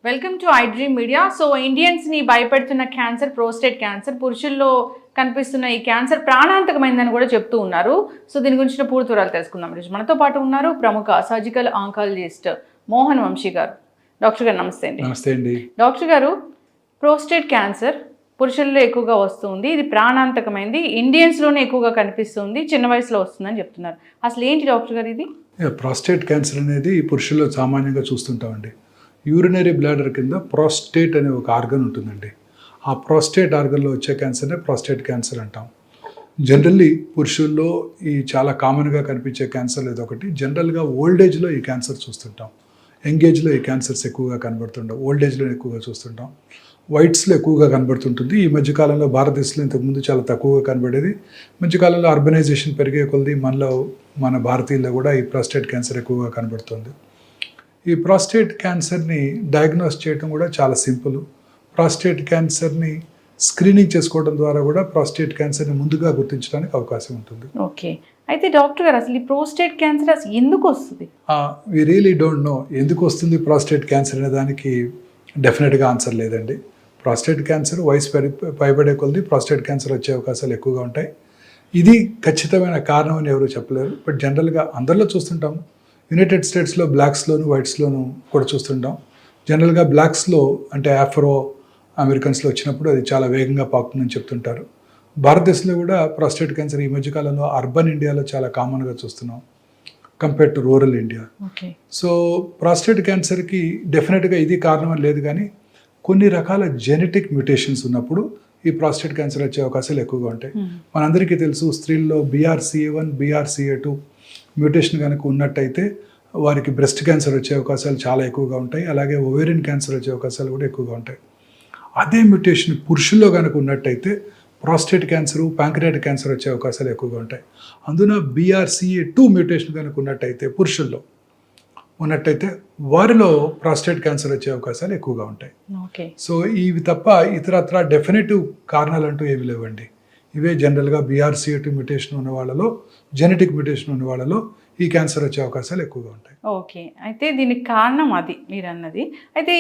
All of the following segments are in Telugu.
Welcome to I dream media. So ఇండియన్స్ని భయపెడుతున్న క్యాన్సర్ ప్రోస్టేట్ క్యాన్సర్. పురుషుల్లో కనిపిస్తున్న ఈ క్యాన్సర్ ప్రాణాంతకమైందని కూడా చెప్తూ ఉన్నారు. సో దీని గురించిన పూర్తి వివరాలు తెలుసుకుందాం. ఈరోజు మనతో పాటు ఉన్నారు ప్రముఖ సర్జికల్ ఆంకాలజిస్ట్ మోహన్ వంశీ గారు. డాక్టర్ గారు నమస్తే అండి. నమస్తే అండి. డాక్టర్ గారు, ప్రోస్టేట్ క్యాన్సర్ పురుషుల్లో ఎక్కువగా వస్తుంది, ఇది ప్రాణాంతకమైంది, ఇండియన్స్లోనే ఎక్కువగా కనిపిస్తుంది, చిన్న వయసులో వస్తుందని చెప్తున్నారు. అసలు ఏంటి డాక్టర్ గారు ఇది? ప్రాస్టేట్ క్యాన్సర్ అనేది పురుషుల్లో సామాన్యంగా చూస్తుంటామండి. యూరినరీ బ్లాడర్ కింద ప్రాస్టేట్ అనే ఒక ఆర్గన్ ఉంటుందండి. ఆ ప్రాస్టేట్ ఆర్గన్లో వచ్చే క్యాన్సర్నే ప్రాస్టేట్ క్యాన్సర్ అంటాం. జనరల్లీ పురుషుల్లో ఈ చాలా కామన్గా కనిపించే క్యాన్సర్ ఏదొకటి. జనరల్గా ఓల్డ్ ఏజ్లో ఈ క్యాన్సర్ చూస్తుంటాం, యంగ్ ఏజ్లో ఈ క్యాన్సర్స్ ఎక్కువగా కనబడుతుంటాం, ఓల్డ్ ఏజ్లో ఎక్కువగా చూస్తుంటాం, వైట్స్లో ఎక్కువగా కనబడుతుంటుంది. ఈ మధ్యకాలంలో భారతదేశంలో ఇంతకుముందు చాలా తక్కువగా కనబడేది. మధ్యకాలంలో అర్బనైజేషన్ పెరిగే కొలది మన భారతీయుల్లో కూడా ఈ ప్రాస్టేట్ క్యాన్సర్ ఎక్కువగా కనబడుతుంది. ఈ ప్రాస్టేట్ క్యాన్సర్ని డయాగ్నోస్ చేయడం కూడా చాలా సింపుల్. ప్రాస్టేట్ క్యాన్సర్ని స్క్రీనింగ్ చేసుకోవడం ద్వారా కూడా ప్రాస్టేట్ క్యాన్సర్ని ముందుగా గుర్తించడానికి అవకాశం ఉంటుంది. ఓకే, అయితే డాక్టర్ గారు అసలు ఈ ప్రోస్టేట్ క్యాన్సర్ అసలు ఎందుకు వస్తుంది? వి రియలీ డోంట్ నో ఎందుకు వస్తుంది ప్రాస్టేట్ క్యాన్సర్ అనే దానికి డెఫినెట్గా ఆన్సర్ లేదండి. ప్రాస్టేట్ క్యాన్సర్ వయసు పైబడే కొలది ప్రాస్టేట్ క్యాన్సర్ వచ్చే అవకాశాలు ఎక్కువగా ఉంటాయి. ఇది ఖచ్చితమైన కారణం అని ఎవరు చెప్పలేరు. బట్ జనరల్గా అందరిలో చూస్తుంటాం. యునైటెడ్ స్టేట్స్లో బ్లాక్స్లోను వైట్స్లోను కూడా చూస్తుంటాం. జనరల్గా బ్లాక్స్లో అంటే ఆఫ్రో అమెరికన్స్లో వచ్చినప్పుడు అది చాలా వేగంగా పాకుతుందని చెప్తుంటారు. భారతదేశంలో కూడా ప్రాస్టేట్ క్యాన్సర్ ఈ మధ్యకాలంలో అర్బన్ ఇండియాలో చాలా కామన్గా చూస్తున్నాం compare to rural India. So prostate క్యాన్సర్కి డెఫినెట్గా ఇది కారణం అని లేదు, కానీ కొన్ని రకాల జెనెటిక్ మ్యూటేషన్స్ ఉన్నప్పుడు ఈ ప్రాస్టేట్ క్యాన్సర్ వచ్చే అవకాశాలు ఎక్కువగా ఉంటాయి. మనందరికీ తెలుసు, స్త్రీల్లో BRCA1 BRCA2 మ్యూటేషన్ కనుక ఉన్నట్టయితే వారికి బ్రెస్ట్ క్యాన్సర్ వచ్చే అవకాశాలు చాలా ఎక్కువగా ఉంటాయి. అలాగే ఓవేరియన్ క్యాన్సర్ వచ్చే అవకాశాలు కూడా ఎక్కువగా ఉంటాయి. అదే మ్యూటేషన్ పురుషుల్లో కనుక ఉన్నట్టయితే ప్రాస్టేట్ క్యాన్సరు, ప్యాంక్రియాటిక్ క్యాన్సర్ వచ్చే అవకాశాలు ఎక్కువగా ఉంటాయి. అందున BRCA2 మ్యూటేషన్ కనుక ఉన్నట్టయితే పురుషుల్లో ఉన్నట్టయితే వారిలో ప్రాస్టేట్ క్యాన్సర్ వచ్చే అవకాశాలు ఎక్కువగా ఉంటాయి. సో ఇవి తప్ప ఇతరత్ర డెఫినెటివ్ కారణాలు అంటూ ఏమి లేవండి. ఇవే జనరల్గా BRCA2 మ్యూటేషన్ ఉన్న వాళ్ళలో, జెనెటిక్ మ్యూటేషన్ ఉన్న వాళ్ళలో ఈ క్యాన్సర్ వచ్చే అవకాశాలు ఎక్కువగా ఉంటాయి. ఓకే, అయితే దీనికి కారణం అది మీరు అన్నది. అయితే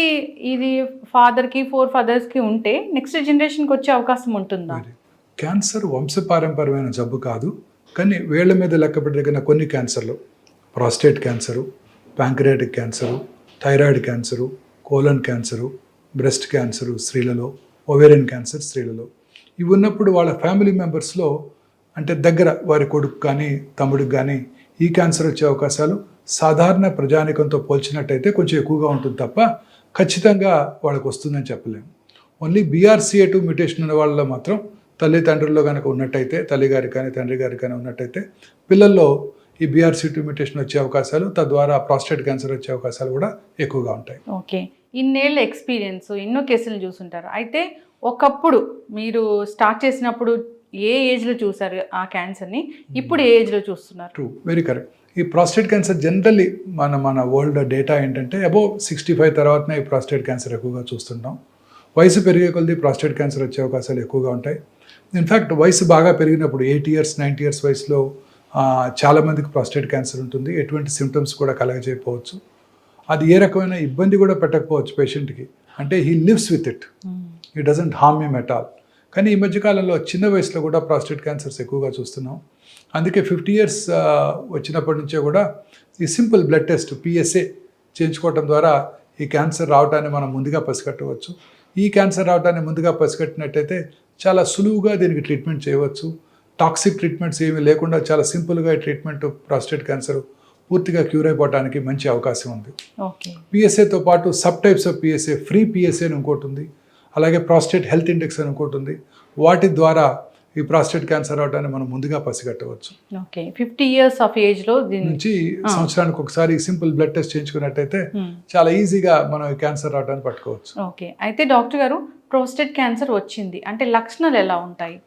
ఇది ఫాదర్కి 4 ఫాదర్స్కి ఉంటే నెక్స్ట్ జనరేషన్కి వచ్చే అవకాశం ఉంటుందా? క్యాన్సర్ వంశపారంపర్యమైన జబ్బు కాదు, కానీ వేళ్ల మీద లెక్క పెట్టదగిన కొన్ని క్యాన్సర్లు, prostate cancer, pancreatic cancer, thyroid cancer, colon cancer, breast cancer స్త్రీలలో, ఓవేరియన్ క్యాన్సర్ స్త్రీలలో, ఇవి ఉన్నప్పుడు వాళ్ళ ఫ్యామిలీ మెంబర్స్లో అంటే దగ్గర వారి కొడుకు కానీ తమ్ముడికి కానీ ఈ క్యాన్సర్ వచ్చే అవకాశాలు సాధారణ ప్రజానికంతో పోల్చినట్టయితే కొంచెం ఎక్కువగా ఉంటుంది తప్ప ఖచ్చితంగా వాళ్ళకు వస్తుందని చెప్పలేము. ఓన్లీ BRCA2 మ్యూటేషన్ ఉన్న వాళ్ళలో మాత్రం తల్లిదండ్రుల్లో కనుక ఉన్నట్టయితే, తల్లిగారికి కానీ తండ్రి గారికి కానీ ఉన్నట్టయితే పిల్లల్లో ఈ BRCA2 మ్యూటేషన్ వచ్చే అవకాశాలు, తద్వారా ప్రాస్టేట్ క్యాన్సర్ వచ్చే అవకాశాలు కూడా ఎక్కువగా ఉంటాయి. ఓకే, ఇన్నేళ్ళ ఎక్స్పీరియన్స్, ఎన్నో కేసులు చూసుంటారు. అయితే ఒకప్పుడు మీరు స్టార్ట్ చేసినప్పుడు ఏ ఏజ్లో చూసారు ఆ క్యాన్సర్ని, ఇప్పుడు ఏ ఏజ్లో చూస్తున్నారు? True, very correct. ఈ ప్రాస్టేట్ క్యాన్సర్ జనరల్లీ మన వరల్డ్ డేటా ఏంటంటే అబోవ్ 65 తర్వాతనే ఈ ప్రాస్టేట్ క్యాన్సర్ ఎక్కువగా చూస్తుంటాం. వయసు పెరిగే కొలది ప్రాస్టేట్ క్యాన్సర్ వచ్చే అవకాశాలు ఎక్కువగా ఉంటాయి. ఇన్ఫ్యాక్ట్ వయసు బాగా పెరిగినప్పుడు 8 ఇయర్స్ 90 ఇయర్స్ వయసులో చాలామందికి ప్రాస్టేట్ క్యాన్సర్ ఉంటుంది. ఎటువంటి సిమ్టమ్స్ కూడా కలగజేయకపోవచ్చు. అది ఏ రకమైన ఇబ్బంది కూడా పెట్టకపోవచ్చు పేషెంట్కి. అంటే he lives with it, he doesn't harm him at all. కానీ ఈ మధ్యకాలంలో చిన్న వయసులో కూడా ప్రాస్టేట్ క్యాన్సర్స్ ఎక్కువగా చూస్తున్నాం. అందుకే 50 ఇయర్స్ వచ్చినప్పటి నుంచే కూడా ఈ సింపుల్ బ్లడ్ టెస్ట్ PSA చేయించుకోవడం ద్వారా ఈ క్యాన్సర్ రావడాన్ని మనం ముందుగా పసిగట్టవచ్చు. ఈ క్యాన్సర్ రావడాన్ని ముందుగా పసిగట్టినట్టయితే చాలా సులువుగా దీనికి ట్రీట్మెంట్ చేయవచ్చు. టాక్సిక్ ట్రీట్మెంట్స్ ఏమీ లేకుండా చాలా సింపుల్గా ఈ ట్రీట్మెంట్ ప్రాస్టేట్ క్యాన్సర్ పూర్తిగా క్యూర్ అయిపోవడానికి మంచి అవకాశం ఉంది. PSAతో పాటు sub types of PSA, free PSA అని ఇంకోటి ఉంది, అలాగే ప్రాస్టేట్ హెల్త్ ఇండెక్స్ అని ఇంకోటి ఉంది. వాటి ద్వారా ఈ ప్రాస్టేట్ క్యాన్సర్ రావడాన్ని మనం ముందుగా పసిగట్టవచ్చు. ఓకే, 50 ఇయర్స్ ఆఫ్ ఏజ్లో నుంచి సంవత్సరానికి ఒకసారి సింపుల్ బ్లడ్ టెస్ట్ చేయించుకున్నట్టయితే చాలా ఈజీగా మనం ఈ క్యాన్సర్ రావడాన్ని పట్టుకోవచ్చు. ఓకే, అయితే డాక్టర్ గారు, ప్రోస్టేట్ క్యాన్సర్ వచ్చింది అంటే లక్షణాలు ఎలా ఉంటాయి?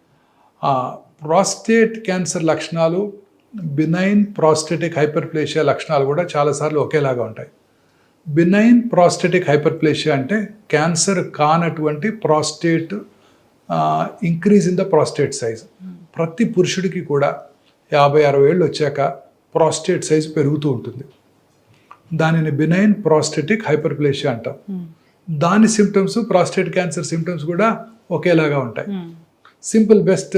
ప్రాస్టేట్ క్యాన్సర్ లక్షణాలు, బినైన్ ప్రాస్టేటిక్ హైపర్ప్లేషియా లక్షణాలు కూడా చాలాసార్లు ఒకేలాగా ఉంటాయి. బినైన్ ప్రాస్టేటిక్ హైపర్ప్లేషియా అంటే క్యాన్సర్ కానటువంటి prostate increase in the prostate size. ప్రతి పురుషుడికి కూడా 50-60 ఏళ్ళు వచ్చాక ప్రాస్టేట్ సైజ్ పెరుగుతూ ఉంటుంది. దానిని బినైన్ ప్రాస్టేటిక్ హైపర్ప్లేషియా అంటాం. దాని సిమ్టమ్స్ ప్రాస్టేట్ క్యాన్సర్ సిమ్టమ్స్ కూడా ఒకేలాగా ఉంటాయి. సింపుల్ బెస్ట్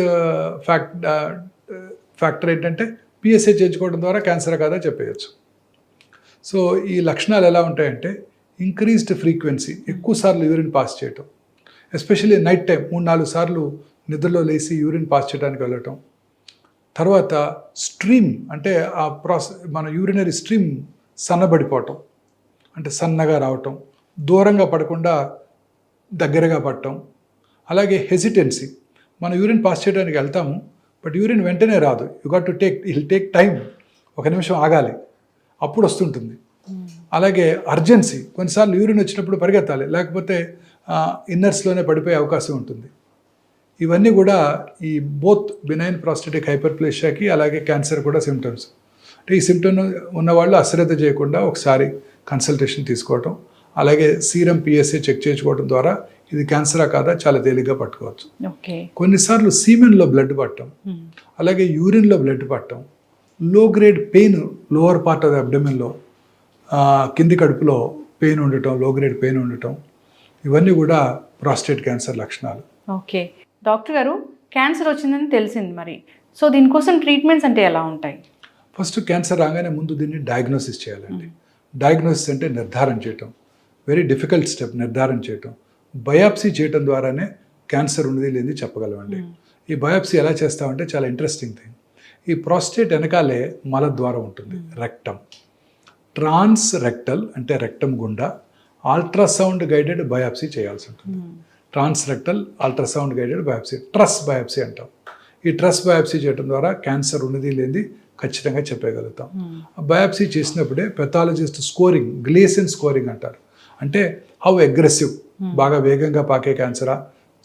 ఫ్యాక్టర్ ఏంటంటే పిఎస్ఏ చేయించుకోవడం ద్వారా క్యాన్సర్ కాదా చెప్పేయచ్చు. సో ఈ లక్షణాలు ఎలా ఉంటాయంటే ఇంక్రీజ్డ్ ఫ్రీక్వెన్సీ, ఎక్కువ సార్లు యూరిన్ పాస్ చేయటం, ఎస్పెషల్లీ నైట్ టైం 3-4 సార్లు నిద్రలో లేచి యూరిన్ పాస్ చేయడానికి వెళ్ళటం. తర్వాత స్ట్రీమ్ అంటే మన యూరినరీ స్ట్రీమ్ సన్నబడిపోవటం, అంటే సన్నగా రావటం, దూరంగా పడకుండా దగ్గరగా పడటం. అలాగే హెసిటెన్సీ, మనం యూరిన్ పాస్ చేయడానికి వెళ్తాము బట్ యూరిన్ వెంటనే రాదు. ఇల్ టేక్ టైం, 1 నిమిషం ఆగాలి, అప్పుడు వస్తుంటుంది. అలాగే అర్జెన్సీ, కొన్నిసార్లు యూరిన్ వచ్చినప్పుడు పరిగెత్తాలి, లేకపోతే ఇన్నర్స్లోనే పడిపోయే అవకాశం ఉంటుంది. ఇవన్నీ కూడా ఈ బోత్ బినైన్ ప్రాస్టేటిక్ హైపర్ప్లేషియాకి అలాగే క్యాన్సర్ కూడా సిమ్టమ్స్. అంటే ఈ సిమ్టమ్ ఉన్నవాళ్ళు అశ్రద్ధ చేయకుండా ఒకసారి కన్సల్టేషన్ తీసుకోవటం, అలాగే సీరం పిఎస్ఏ చెక్ చేయించుకోవడం ద్వారా ఇది క్యాన్సరా కాదా చాలా తేలిగ్గా పట్టుకోవచ్చు. కొన్నిసార్లు సీమెన్లో బ్లడ్ పట్టడం, అలాగే యూరిన్లో బ్లడ్ పట్టడం, low grade pain lower part of the అబ్డమెన్లో కింది కడుపులో పెయిన్ ఉండటం, లో గ్రేడ్ పెయిన్ ఉండటం, ఇవన్నీ కూడా ప్రాస్టేట్ క్యాన్సర్ లక్షణాలు. ఓకే డాక్టర్ గారు, క్యాన్సర్ వచ్చిందని తెలిసింది మరి, సో దీనికోసం ట్రీట్మెంట్స్ అంటే ఎలా ఉంటాయి? ఫస్ట్ క్యాన్సర్ రాగానే ముందు దీన్ని డయాగ్నోసిస్ చేయాలండి. డయాగ్నోసిస్ అంటే నిర్ధారణ చేయటం, వెరీ డిఫికల్ట్ స్టెప్ నిర్ధారణ చేయటం. బయాప్సీ చేయటం ద్వారానే క్యాన్సర్ ఉన్నది లేని చెప్పగలమండి. ఈ బయాప్సీ ఎలా చేస్తామంటే చాలా ఇంట్రెస్టింగ్ థింగ్. ఈ ప్రాస్టేట్ వెనకాలే మలద్వారం ఉంటుంది, రెక్టమ్. ట్రాన్స్ రెక్టల్ అంటే రెక్టమ్ గుండా అల్ట్రాసౌండ్ గైడెడ్ బయాప్సీ చేయాల్సి ఉంటుంది. Trans rectal ultrasound guided biopsy, TRUS biopsy అంటాం. ఈ ట్రస్ బయాప్సీ చేయడం ద్వారా క్యాన్సర్ ఉన్నది లేనిది ఖచ్చితంగా చెప్పగలుగుతాం. బయాప్సీ చేసినప్పుడే పెథాలజిస్ట్ స్కోరింగ్, గ్లేసన్ స్కోరింగ్ అంటారు. అంటే హౌ అగ్రెసివ్, బాగా వేగంగా పాకే క్యాన్సరా,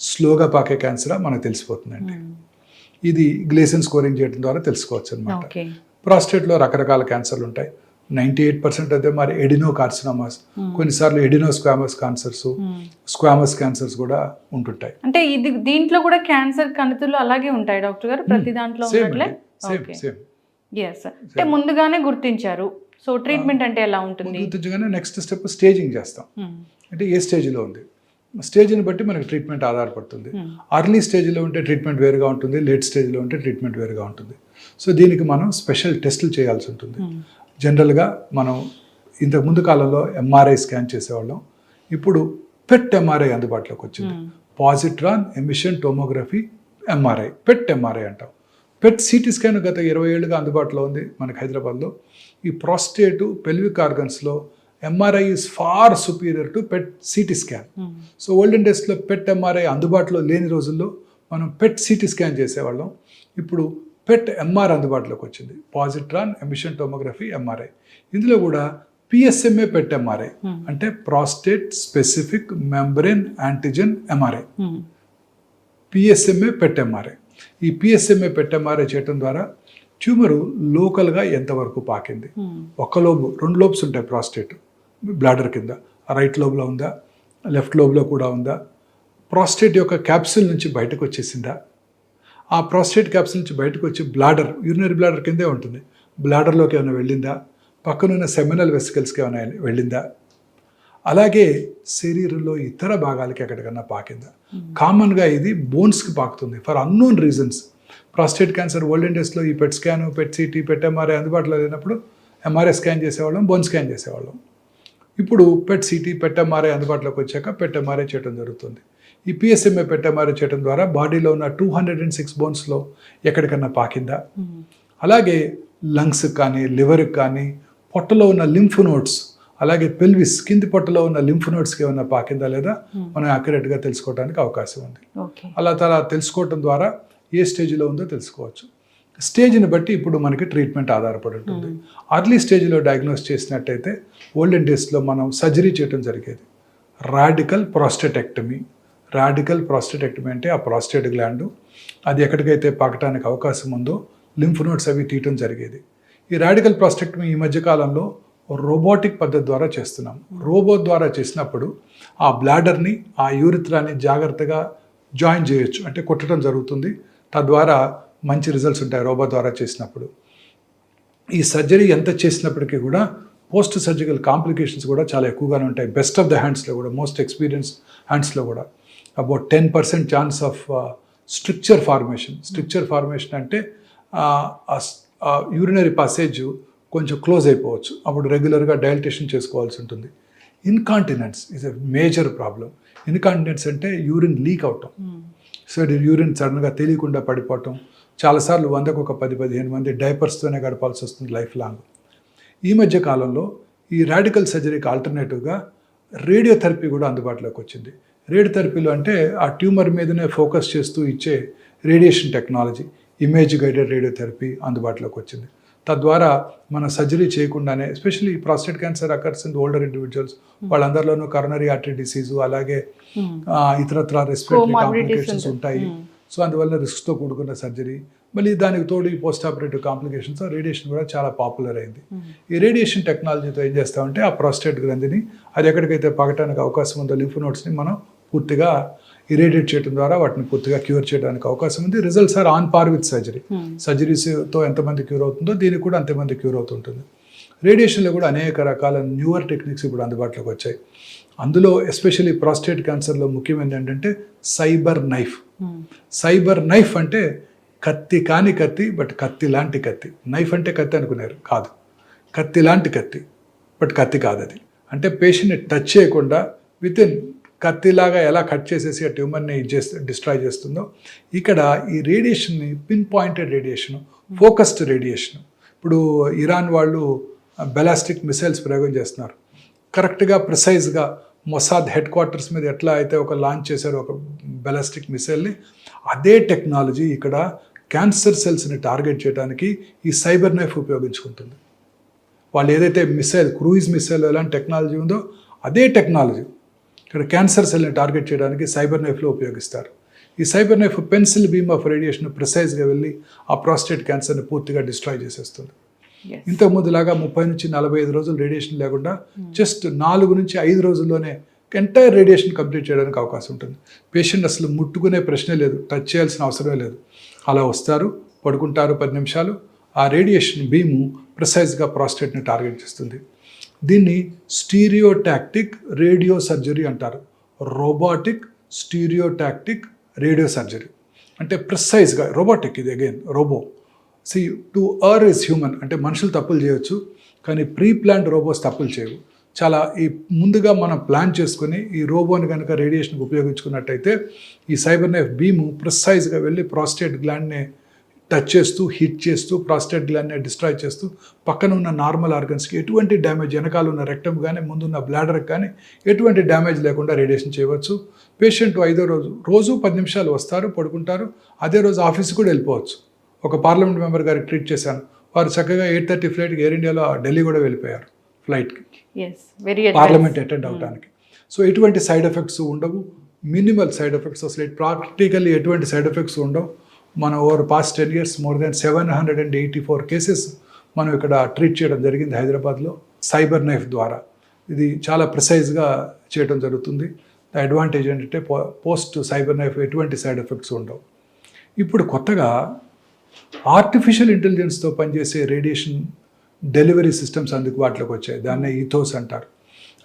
స్లోగా పాకే క్యాన్సరా మనకు తెలిసిపోతుందండి. ఇది గ్లేసన్ స్కోరింగ్ చేయడం ద్వారా తెలుసుకోవచ్చు అనమాట. ప్రాస్టేట్లో రకరకాల క్యాన్సర్లు ఉంటాయి. 98% అయితే మరి ఎడినో కార్సినోమాస్, కొన్నిసార్లు adeno squamous cancers, squamous cancers కూడా ఉంటుంటాయి. అంటే ఇది దీంట్లో కూడా క్యాన్సర్ కణితులు అలాగే ఉంటాయి డాక్టర్ గారు, ప్రతి దాంట్లో ఉన్నట్లే? అంటే ముందుగానే గుర్తించారు, సో ట్రీట్మెంట్ అంటే ఎలా ఉంటుంది? గుర్తించగానే నెక్స్ట్ స్టెప్ స్టేజింగ్ చేస్తాం. అంటే ఏ స్టేజ్లో ఉంది, స్టేజ్ని బట్టి మనకి ట్రీట్మెంట్ ఆధారపడుతుంది. అర్లీ స్టేజ్లో ఉంటే ట్రీట్మెంట్ వేరుగా ఉంటుంది, లేట్ స్టేజ్లో ఉంటే ట్రీట్మెంట్ వేరుగా ఉంటుంది. సో దీనికి మనం స్పెషల్ టెస్టులు చేయాల్సి ఉంటుంది. జనరల్గా మనం ఇంతకు ముందు కాలంలో ఎంఆర్ఐ స్కాన్ చేసేవాళ్ళం, ఇప్పుడు పెట్ ఎంఆర్ఐ అందుబాటులోకి వచ్చింది. పాజిట్రాన్ ఎమిషన్ టోమోగ్రఫీ ఎంఆర్ఐ, పెట్ ఎంఆర్ఐ అంటాం. పెట్ సిటీ స్కాన్ గత 20 ఏళ్ళుగా అందుబాటులో ఉంది మనకి హైదరాబాద్లో. ఈ ప్రాస్టేటు పెల్విక్ ఆర్గన్స్లో MRI is far superior to PET CT scan. So olden డేస్లో పెట్ ఎంఆర్ఐ అందుబాటులో లేని రోజుల్లో మనం పెట్ సిటీ స్కాన్ చేసేవాళ్ళం. ఇప్పుడు పెట్ ఎంఆర్ అందుబాటులోకి వచ్చింది, పాజిట్రాన్ ఎమిషన్ టోమోగ్రఫీ ఎంఆర్ఐ. ఇందులో కూడా పిఎస్ఎంఏ పెట్ ఎంఆర్ఐ అంటే prostate specific membrane antigen MRI, PSMA PET MRI. ఈ పిఎస్ఎంఏ పెట్ ఎంఆర్ఐ చేయడం ద్వారా ట్యూమరు లోకల్గా ఎంతవరకు పాకింది, 1 లోబు 2 లోబ్స్ ఉంటాయి ప్రాస్టేట్ బ్లాడర్ కింద, రైట్ లోబ్లో ఉందా, లెఫ్ట్ లోబ్లో కూడా ఉందా, ప్రాస్టేట్ యొక్క క్యాప్సిల్ నుంచి బయటకు వచ్చేసిందా, ఆ ప్రాస్టేట్ క్యాప్సిల్ నుంచి బయటకు వచ్చి బ్లాడర్, యూరినరీ బ్లాడర్ కిందే ఉంటుంది, బ్లాడర్లోకి ఏమైనా వెళ్ళిందా, పక్కనున్న సెమినల్ వెసికల్స్కి ఏమైనా వెళ్ళిందా, అలాగే శరీరంలో ఇతర భాగాలకి ఎక్కడికన్నా పాకిందా. కామన్గా ఇది బోన్స్కి పాకుతుంది for unknown reasons. Prostate cancer olden డేస్లో ఈ PET scan, PET CT, PET MRI అందుబాటులో లేనప్పుడు ఎంఆర్ఐ స్కాన్ చేసేవాళ్ళం, బోన్ స్కాన్ చేసేవాళ్ళం. ఇప్పుడు పెట్ సిటీ, పెట్ ఎంఆర్ఐ అందుబాటులోకి వచ్చాక పెట్ ఎంఆర్ఐ చేయడం జరుగుతుంది. ఈ పిఎస్ఎంఏ పెట్ ఎంఆర్ఐ చేయడం ద్వారా బాడీలో ఉన్న 206 బోన్స్లో ఎక్కడికన్నా పాకిందా, అలాగే లంగ్స్ కానీ, లివర్కి కానీ, పొట్టలో ఉన్న లింఫ్ నోడ్స్, అలాగే పెల్విస్ కింది పొట్టలో ఉన్న లింఫ్ నోడ్స్కి ఏమైనా పాకిందా లేదా మనం యాక్యురేట్గా తెలుసుకోవడానికి అవకాశం ఉంది. అలా తెలుసుకోవటం ద్వారా ఏ స్టేజ్లో ఉందో తెలుసుకోవచ్చు. స్టేజ్ని బట్టి ఇప్పుడు మనకి ట్రీట్మెంట్ ఆధారపడి ఉంటుంది. అర్లీ స్టేజ్లో డయాగ్నోస్ చేసినట్టయితే ఓల్డెన్ డేస్లో మనం సర్జరీ చేయడం జరిగేది, రాడికల్ ప్రాస్టేటెక్టమీ. రాడికల్ ప్రాస్టేటెక్టమీ అంటే ఆ ప్రాస్టేట్ గ్లాండ్ అది ఎక్కడికైతే పాకటానికి అవకాశం ఉందో లింఫ్ నోడ్స్ అవి తీయటం జరిగేది. ఈ రాడికల్ ప్రాస్టెక్టమీ ఈ మధ్యకాలంలో రోబోటిక్ పద్ధతి ద్వారా చేస్తున్నాం. రోబోట్ ద్వారా చేసినప్పుడు ఆ బ్లాడర్ని, ఆ యూరిథ్రాని జాగ్రత్తగా జాయిన్ చేయొచ్చు, అంటే కొట్టడం జరుగుతుంది. తద్వారా మంచి రిజల్ట్స్ ఉంటాయి రోబోట్ ద్వారా చేసినప్పుడు. ఈ సర్జరీ ఎంత చేసినప్పటికీ కూడా పోస్ట్ సర్జికల్ కాంప్లికేషన్స్ కూడా చాలా ఎక్కువగానే ఉంటాయి. బెస్ట్ ఆఫ్ ద హ్యాండ్స్లో కూడా, మోస్ట్ ఎక్స్పీరియన్స్ హ్యాండ్స్లో కూడా about 10% chance of stricture formation అంటే యూరినరీ పాసేజ్ కొంచెం క్లోజ్ అయిపోవచ్చు. అప్పుడు రెగ్యులర్గా డైల్టేషన్ చేసుకోవాల్సి ఉంటుంది. Incontinence is a major problem. Incontinence అంటే యూరిన్ లీక్ అవటం. సో యూరిన్ సడన్గా తెలియకుండా పడిపోవటం. చాలాసార్లు 100కు ఒక 10-15 మంది డైపర్స్తోనే గడపాల్సి వస్తుంది లైఫ్ లాంగ్. ఈ మధ్య కాలంలో ఈ రాడికల్ సర్జరీకి ఆల్టర్నేటివ్గా రేడియోథెరపీ కూడా అందుబాటులోకి వచ్చింది. రేడియోథెరపీలో అంటే ఆ ట్యూమర్ మీదనే ఫోకస్ చేస్తూ ఇచ్చే radiation technology, image guided radiotherapy అందుబాటులోకి వచ్చింది. తద్వారా మన సర్జరీ చేయకుండానే, especially prostate cancer occurs in older individuals, వాళ్ళందరిలోనూ కరోనరీ ఆర్టరీ డిసీజు, అలాగే ఇతరత్ర రెస్పిరేటరీ కాంప్లికేషన్స్ ఉంటాయి. సో అందువల్ల రిస్క్తో కూడుకున్న సర్జరీ, మళ్ళీ దానికి తోడు ఈ పోస్ట్ ఆపరేటివ్ కాంప్లికేషన్స్, రేడియేషన్ కూడా చాలా పాపులర్ అయింది. ఈ రేడియేషన్ టెక్నాలజీతో ఏం చేస్తామంటే ఆ ప్రాస్టేట్ గ్రంథిని అది ఎక్కడికైతే పగటానికి అవకాశం ఉందో లింఫ్ నోడ్స్ని మనం పూర్తిగా ఇరేడియేట్ చేయడం ద్వారా వాటిని పూర్తిగా క్యూర్ చేయడానికి అవకాశం ఉంది. Results are on par with సర్జరీస్తో ఎంతమంది క్యూర్ అవుతుందో దీనికి కూడా అంతమంది క్యూర్ అవుతుంటుంది. రేడియేషన్లో కూడా అనేక రకాల న్యూవర్ టెక్నిక్స్ ఇప్పుడు అందుబాటులోకి వచ్చాయి. అందులో ఎస్పెషల్లీ ప్రాస్టేట్ క్యాన్సర్లో ముఖ్యమైనది ఏంటంటే సైబర్ నైఫ్ అంటే కత్తి కాని కత్తి, బట్ కత్తి లాంటి కత్తి. నైఫ్ అంటే కత్తి అనుకున్నారు, కాదు, కత్తి లాంటి కత్తి, బట్ కత్తి కాదు అది. అంటే పేషెంట్ని టచ్ చేయకుండా విత్ ఇన్ కత్తిలాగా ఎలా కట్ చేసేసి ఆ ట్యూమర్ని డిస్ట్రాయ్ చేస్తుందో, ఇక్కడ ఈ రేడియేషన్ని pin pointed radiation, focused radiation. ఇప్పుడు ఇరాన్ వాళ్ళు బెలాస్టిక్ మిసైల్స్ ప్రయోగం చేస్తున్నారు. కరెక్ట్గా ప్రిసైజ్గా మొసాద్ హెడ్ క్వార్టర్స్ మీద ఎట్లా అయితే ఒక లాంచ్ చేశారో ఒక బెలాస్టిక్ మిసైల్ని, అదే టెక్నాలజీ ఇక్కడ క్యాన్సర్ సెల్స్ని టార్గెట్ చేయడానికి ఈ సైబర్ నైఫ్ ఉపయోగించుకుంటుంది. వాళ్ళు ఏదైతే మిసైల్, క్రూయిజ్ మిసైల్ ఎలాంటి టెక్నాలజీ ఉందో అదే టెక్నాలజీ ఇక్కడ క్యాన్సర్ సెల్ని టార్గెట్ చేయడానికి సైబర్ నైఫ్లో ఉపయోగిస్తారు. ఈ cyber knife pencil beam of radiation ప్రిసైజ్గా వెళ్ళి ఆ ప్రాస్టేట్ క్యాన్సర్ని పూర్తిగా డిస్ట్రాయ్ చేసేస్తుంది. ఇంతకుముందులాగా 30 నుంచి 45 రోజులు రేడియేషన్ లేకుండా జస్ట్ 4 నుంచి 5 రోజుల్లోనే ఎంటైర్ రేడియేషన్ కంప్లీట్ చేయడానికి అవకాశం ఉంటుంది. పేషెంట్ అసలు ముట్టుకునే ప్రశ్నే లేదు, టచ్ చేయాల్సిన అవసరమే లేదు. అలా వస్తారు, పడుకుంటారు 10 నిమిషాలు, ఆ రేడియేషన్ బీము ప్రిసైజ్గా ప్రాస్టేట్ని టార్గెట్ చేస్తుంది. దీన్ని స్టీరియోటాక్టిక్ రేడియో సర్జరీ అంటారు. రోబోటిక్ స్టీరియోటాక్టిక్ రేడియో సర్జరీ అంటే ప్రిసైజ్గా రోబోటిక్, ఇది అగైన్ రోబో. సి టు ఎర్ ఇస్ హ్యూమన్, అంటే మనుషులు తప్పులు చేయొచ్చు, కానీ ప్రీ ప్లాన్డ్ రోబోస్ తప్పులు చేయవు. చాలా ఈ ముందుగా మనం ప్లాన్ చేసుకుని ఈ రోబోని కనుక రేడియేషన్కి ఉపయోగించుకున్నట్టయితే ఈ సైబర్ నైఫ్ బీము ప్రిసైజ్గా వెళ్ళి ప్రాస్టేట్ గ్లాండ్ని టచ్ చేస్తూ, హిట్ చేస్తూ, ప్రాస్టేట్ గ్లాండ్ని డిస్ట్రాయ్ చేస్తూ పక్కన ఉన్న నార్మల్ ఆర్గన్స్కి ఎటువంటి డ్యామేజ్, వెనకాల ఉన్న రెక్టమ్ కానీ ముందున్న బ్లాడర్కి కానీ ఎటువంటి డ్యామేజ్ లేకుండా రేడియేషన్ చేయవచ్చు. పేషెంట్ 5వ రోజు 10 నిమిషాలు వస్తారు, పడుకుంటారు, అదే రోజు ఆఫీస్కి కూడా వెళ్ళిపోవచ్చు. ఒక పార్లమెంట్ మెంబర్ గారికి ట్రీట్ చేశాను, వారు చక్కగా 8:30 ఫ్లైట్కి ఎయిర్ ఇండియాలో ఢిల్లీ కూడా వెళ్ళిపోయారు ఫ్లైట్కి పార్లమెంట్ అటెండ్ అవడానికి. సో ఎటువంటి సైడ్ ఎఫెక్ట్స్ ఉండవు, మినిమల్ సైడ్ ఎఫెక్ట్స్, అసలు ప్రాక్టికల్లీ ఎటువంటి సైడ్ ఎఫెక్ట్స్ ఉండవు. మనం over past 10 years more than 784 cases మనం ఇక్కడ ట్రీట్ చేయడం జరిగింది హైదరాబాద్లో సైబర్ నైఫ్ ద్వారా. ఇది చాలా ప్రిసైజ్గా చేయడం జరుగుతుంది. ద అడ్వాంటేజ్ ఏంటంటే పోస్ట్ సైబర్ నైఫ్ ఎటువంటి సైడ్ ఎఫెక్ట్స్ ఉండవు. ఇప్పుడు కొత్తగా ఆర్టిఫిషియల్ ఇంటెలిజెన్స్తో పనిచేసే రేడియేషన్ డెలివరీ సిస్టమ్స్ అందుబాటులోకి వచ్చాయి. దాన్నే ఈథోస్ అంటారు.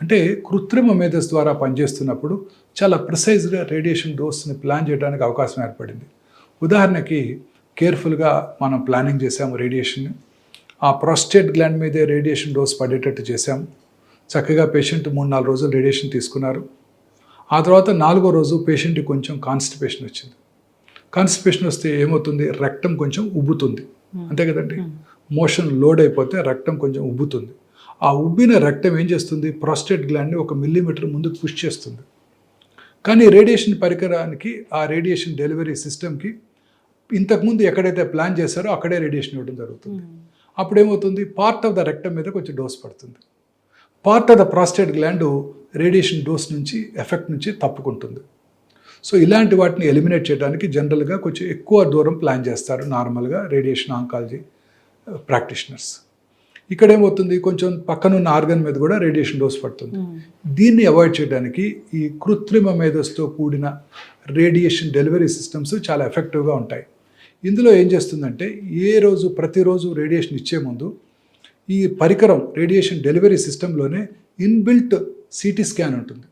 అంటే కృత్రిమ మేధస్ ద్వారా పనిచేస్తున్నప్పుడు చాలా ప్రిసైజ్గా రేడియేషన్ డోస్ని ప్లాన్ చేయడానికి అవకాశం ఏర్పడింది. ఉదాహరణకి కేర్ఫుల్గా మనం ప్లానింగ్ చేసాము రేడియేషన్, ఆ ప్రాస్టేట్ గ్లాండ్ మీదే రేడియేషన్ డోస్ పడేటట్టు చేసాము. చక్కగా పేషెంట్ 3-4 రోజులు రేడియేషన్ తీసుకున్నారు. ఆ తర్వాత 4వ రోజు పేషెంట్కి కొంచెం కాన్స్టిపేషన్ వచ్చింది. కాన్స్టిపేషన్ వస్తే ఏమవుతుంది, రక్తం కొంచెం ఉబ్బుతుంది, అంతే కదండి. మోషన్ లోడ్ అయిపోతే రక్తం కొంచెం ఉబ్బుతుంది. ఆ ఉబ్బిన రక్తం ఏం చేస్తుంది, ప్రాస్టేట్ గ్లాండ్ని 1 మిల్లీమీటర్ ముందుకు పుష్ చేస్తుంది. కానీ రేడియేషన్ పరికరానికి, ఆ రేడియేషన్ డెలివరీ సిస్టమ్కి ఇంతకుముందు ఎక్కడైతే ప్లాన్ చేశారో అక్కడే రేడియేషన్ ఇవ్వడం జరుగుతుంది. అప్పుడు ఏమవుతుంది, పార్ట్ ఆఫ్ ద రెక్టమ్ మీద కొంచెం డోస్ పడుతుంది, part of the prostate gland radiation dose నుంచి, ఎఫెక్ట్ నుంచి తప్పుకుంటుంది. సో ఇలాంటి వాటిని ఎలిమినేట్ చేయడానికి జనరల్గా కొంచెం ఎక్కువ దూరం ప్లాన్ చేస్తారు నార్మల్గా రేడియేషన్ ఆంకాలజీ ప్రాక్టీషనర్స్. ఇక్కడ ఏమవుతుంది, కొంచెం పక్కనున్న ఆర్గన్ మీద కూడా రేడియేషన్ డోస్ పడుతుంది. దీన్ని అవాయిడ్ చేయడానికి ఈ కృత్రిమ మేధస్తో కూడిన రేడియేషన్ డెలివరీ సిస్టమ్స్ చాలా ఎఫెక్టివ్గా ఉంటాయి. ఇందులో ఏం చేస్తుందంటే ప్రతిరోజు రేడియేషన్ ఇచ్చే ముందు ఈ పరికరం రేడియేషన్ డెలివరీ సిస్టంలోనే ఇన్బిల్ట్ సిటీ స్కాన్ ఉంటుంది.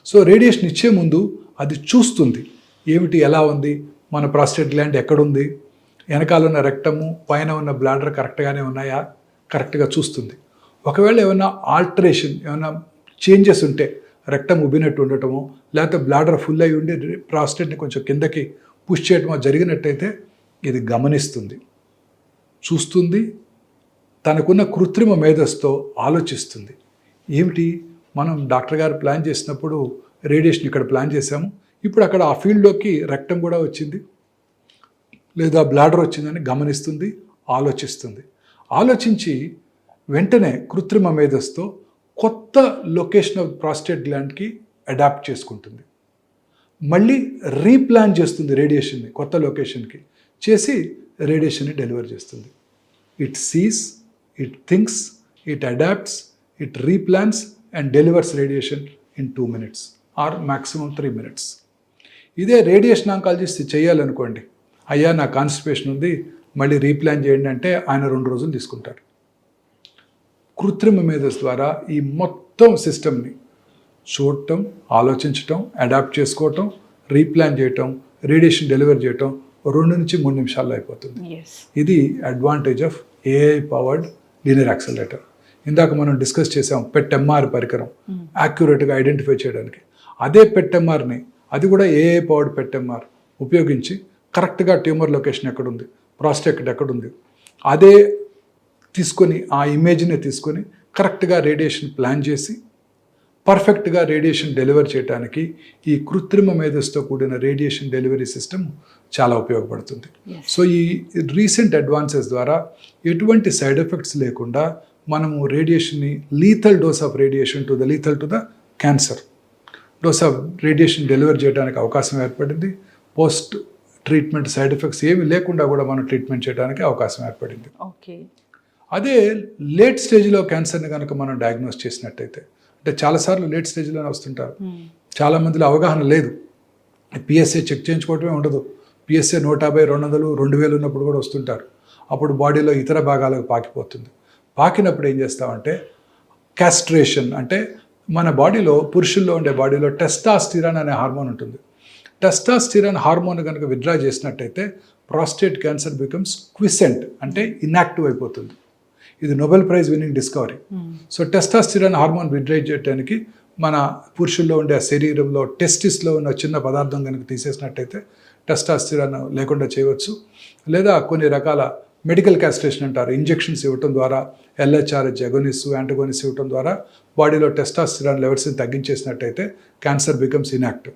సో రేడియేషన్ ఇచ్చే ముందు అది చూస్తుంది ఏమిటి, ఎలా ఉంది, మన ప్రాస్టేట్ గ్లాండ్ ఎక్కడుంది, వెనకాల ఉన్న రెక్టము పైన ఉన్న బ్లాడర్ కరెక్ట్గానే ఉన్నాయా, కరెక్ట్గా చూస్తుంది. ఒకవేళ ఏమైనా ఆల్టరేషన్, ఏమైనా చేంజెస్ ఉంటే, రెక్టమ్ ఉబ్బినట్టు ఉండటమో లేకపోతే బ్లాడర్ ఫుల్ అయి ఉండి ప్రాస్టేట్ని కొంచెం కిందకి పుష్ చేయటమో జరిగినట్టయితే ఇది గమనిస్తుంది, చూస్తుంది, తనకున్న కృత్రిమ మేధస్సుతో ఆలోచిస్తుంది. ఏమిటి, మనం డాక్టర్ గారు ప్లాన్ చేసినప్పుడు రేడియేషన్ ఇక్కడ ప్లాన్ చేశాము, ఇప్పుడు అక్కడ ఆ ఫీల్డ్లోకి రెక్టమ్ కూడా వచ్చింది లేదా బ్లాడర్ వచ్చిందని గమనిస్తుంది, ఆలోచిస్తుంది. ఆలోచించి వెంటనే కృత్రిమ మేధస్సుతో కొత్త లొకేషన్ ఆఫ్ ప్రాస్టేట్ గ్లాండ్కి అడాప్ట్ చేసుకుంటుంది. మళ్ళీ రీప్లాన్ చేస్తుంది రేడియేషన్ని, కొత్త లొకేషన్కి చేసి రేడియేషన్ని డెలివర్ చేస్తుంది. It sees, it thinks, it adapts, it replans and delivers radiation in 2 minutes or maximum 3 minutes. ఇదే రేడియేషన్ ఆంకాలజిస్ట్ చేయాలనుకోండి, అయ్యా నా కాన్స్టిపేషన్ ఉంది మళ్ళీ రీప్లాన్ చేయండి అంటే ఆయన 2 రోజులు తీసుకుంటారు. కృత్రిమ మేధస్సు ద్వారా ఈ మొత్తం సిస్టమ్ని చూడటం, ఆలోచించటం, అడాప్ట్ చేసుకోవటం, రీప్లాన్ చేయటం, రేడియేషన్ డెలివర్ చేయటం 2 నుంచి 3 నిమిషాల్లో అయిపోతుంది. ఇది advantage of AI powered linear accelerator. ఇందాక మనం డిస్కస్ చేసాం PET-MR పరికరం యాక్యురేట్గా ఐడెంటిఫై చేయడానికి. అదే PET-MRని, అది కూడా ఏఐ పవర్డ్ PET-MR ఉపయోగించి కరెక్ట్గా ట్యూమర్ లొకేషన్ ఎక్కడుంది, ప్రాస్టేట్ ఎక్కడుంది, అదే తీసుకొని ఆ ఇమేజ్ని తీసుకొని కరెక్ట్గా రేడియేషన్ ప్లాన్ చేసి పర్ఫెక్ట్గా రేడియేషన్ డెలివర్ చేయడానికి ఈ కృత్రిమ మేధస్సుతో కూడిన రేడియేషన్ డెలివరీ సిస్టమ్ చాలా ఉపయోగపడుతుంది. సో ఈ రీసెంట్ అడ్వాన్సెస్ ద్వారా ఎటువంటి సైడ్ ఎఫెక్ట్స్ లేకుండా మనము రేడియేషన్ని lethal dose of radiation to the cancer dose of radiation deliver చేయడానికి అవకాశం ఏర్పడింది. పోస్ట్ ట్రీట్మెంట్ సైడ్ ఎఫెక్ట్స్ ఏమి లేకుండా కూడా మనం ట్రీట్మెంట్ చేయడానికి అవకాశం ఏర్పడింది. అదే లేట్ స్టేజ్లో క్యాన్సర్ని కనుక మనం డయాగ్నోస్ చేసినట్టయితే, అంటే చాలాసార్లు లేట్ స్టేజ్లోనే వస్తుంటారు, చాలామందిలో అవగాహన లేదు, పిఎస్ఏ చెక్ చేయించుకోవటమే ఉండదు, పిఎస్ఏ 150, 200, 2000 ఉన్నప్పుడు కూడా వస్తుంటారు. అప్పుడు బాడీలో ఇతర భాగాలకు పాకిపోతుంది. పాకినప్పుడు ఏం చేస్తామంటే క్యాస్ట్రేషన్, అంటే మన బాడీలో, పురుషుల్లో ఉండే బాడీలో టెస్టాస్టిరాన్ అనే హార్మోన్ ఉంటుంది. టెస్టాస్టిరాన్ హార్మోన్ కనుక విత్డ్రా చేసినట్టయితే ప్రాస్టేట్ క్యాన్సర్ బికమ్స్ క్విసెంట్, అంటే ఇన్యాక్టివ్ అయిపోతుంది. ఇది Nobel prize winning discovery. So testosterone hormone withdraw చేయడానికి మన పురుషుల్లో ఉండే శరీరంలో టెస్టిస్లో ఉన్న చిన్న పదార్థం కనుక తీసేసినట్టయితే టెస్టాస్టిరాన్ లేకుండా చేయవచ్చు. లేదా కొన్ని రకాల మెడికల్ క్యాస్ట్రేషన్ అంటారు, ఇంజెక్షన్స్ ఇవ్వటం ద్వారా, LHRH అగోనిస్, యాంటగోనిస్ ఇవ్వటం ద్వారా బాడీలో టెస్టాస్టిరాన్ లెవెల్స్ని తగ్గించేసినట్టయితే cancer becomes inactive.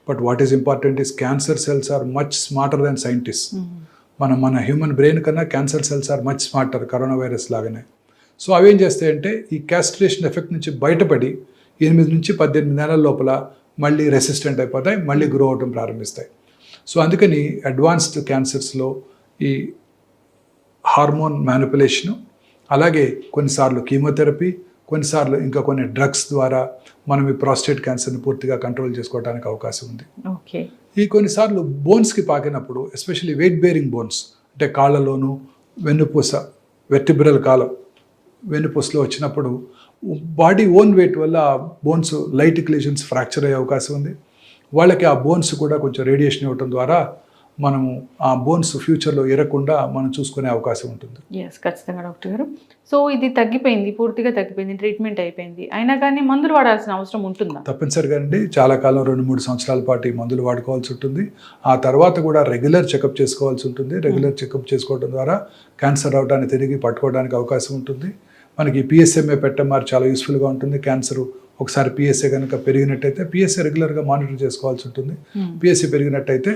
But what is important is cancer cells are much smarter than scientist. మన హ్యూమన్ బ్రెయిన్ కన్నా cancer cells are much smarter, corona virus లాగానే. సో అవి ఏం చేస్తాయంటే ఈ క్యాస్ట్రేషన్ ఎఫెక్ట్ నుంచి బయటపడి 8 నుంచి 18 నెలల లోపల మళ్ళీ రెసిస్టెంట్ అయిపోతాయి, మళ్ళీ గ్రో అవటం ప్రారంభిస్తాయి. సో అందుకని అడ్వాన్స్డ్ క్యాన్సర్స్లో ఈ హార్మోన్ మ్యానిపులేషను, అలాగే కొన్నిసార్లు కీమోథెరపీ, కొన్నిసార్లు ఇంకా కొన్ని డ్రగ్స్ ద్వారా మనం ఈ ప్రాస్టేట్ క్యాన్సర్ని పూర్తిగా కంట్రోల్ చేసుకోవడానికి అవకాశం ఉంది. ఈ కొన్నిసార్లు బోన్స్కి పాకినప్పుడు, ఎస్పెషల్లీ వెయిట్ బేరింగ్ బోన్స్, అంటే కాళ్ళలోను, వెన్నుపూస, వెర్టిబ్రల్ కాలం, వెన్నుపూసలో వచ్చినప్పుడు బాడీ ఓన్ వెయిట్ వల్ల బోన్స్ లైట్ క్లీషన్స్ ఫ్రాక్చర్ అయ్యే అవకాశం ఉంది. వాళ్ళకి ఆ బోన్స్ కూడా కొంచెం రేడియేషన్ ఇవ్వటం ద్వారా మనము ఆ బోన్స్ ఫ్యూచర్లో ఎరగకుండా మనం చూసుకునే అవకాశం ఉంటుంది. ఖచ్చితంగా డాక్టర్ గారు. సో ఇది తగ్గిపోయింది, పూర్తిగా తగ్గిపోయింది, ట్రీట్మెంట్ అయిపోయింది, అయినా కానీ మందులు వాడాల్సిన అవసరం ఉంటుందా? తప్పనిసరిగా అండి. చాలా కాలం 2-3 సంవత్సరాల పాటు ఈ మందులు వాడుకోవాల్సి ఉంటుంది. ఆ తర్వాత కూడా రెగ్యులర్ చెకప్ చేసుకోవాల్సి ఉంటుంది. రెగ్యులర్ చెకప్ చేసుకోవడం ద్వారా క్యాన్సర్ రావడాన్ని తిరిగి పట్టుకోవడానికి అవకాశం ఉంటుంది. మనకి PSMA PET-MR చాలా యూస్ఫుల్గా ఉంటుంది. క్యాన్సర్ ఒకసారి PSA కనుక పెరిగినట్టయితే PSA రెగ్యులర్గా మానిటర్ చేసుకోవాల్సి ఉంటుంది. PSA పెరిగినట్టయితే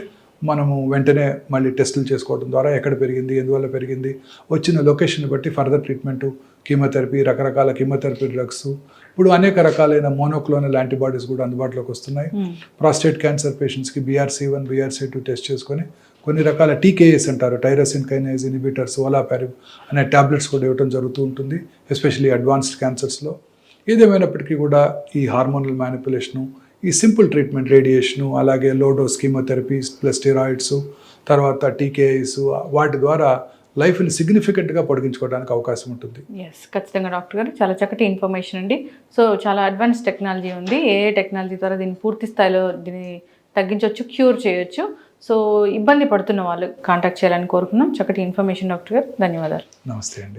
మనము వెంటనే మళ్ళీ టెస్టులు చేసుకోవడం ద్వారా ఎక్కడ పెరిగింది, ఎందువల్ల పెరిగింది, వచ్చిన లొకేషన్ బట్టి ఫర్దర్ ట్రీట్మెంటు, కీమోథెరపీ, రకరకాల కీమోథెరపీ డ్రగ్స్, ఇప్పుడు అనేక రకాలైన మోనోక్లోనల్ యాంటీబాడీస్ కూడా అందుబాటులోకి వస్తున్నాయి. ప్రాస్టేట్ క్యాన్సర్ పేషెంట్స్కి BRCA1, BRCA2 టెస్ట్ చేసుకొని కొన్ని రకాల TKAs అంటారు, టైరోసిన్ కైనేజ్ ఇన్హిబిటర్స్, ఓలాపారిబ్ అనే ట్యాబ్లెట్స్ కూడా ఇవ్వడం జరుగుతూ ఉంటుంది, ఎస్పెషల్లీ అడ్వాన్స్డ్ క్యాన్సర్స్లో. ఏదేమైనప్పటికీ కూడా ఈ హార్మోనల్ మ్యానిపులేషను, ఈ సింపుల్ ట్రీట్మెంట్, రేడియేషను, అలాగే low dose chemotherapies plus steroids, తర్వాత TKAs, వాటి ద్వారా లైఫ్ని సిగ్నిఫికెంట్గా పొడిగించుకోవడానికి అవకాశం ఉంటుంది. ఎస్, ఖచ్చితంగా డాక్టర్ గారు చాలా చక్కటి ఇన్ఫర్మేషన్ అండి. సో చాలా అడ్వాన్స్ టెక్నాలజీ ఉంది. ఏ టెక్నాలజీ ద్వారా దీన్ని పూర్తి స్థాయిలో దీన్ని తగ్గించవచ్చు, క్యూర్ చేయొచ్చు. సో ఇబ్బంది పడుతున్న వాళ్ళు కాంటాక్ట్ చేయాలని కోరుకున్నాం. చక్కటి ఇన్ఫర్మేషన్ డాక్టర్ గారు, ధన్యవాదాలు. నమస్తే అండి.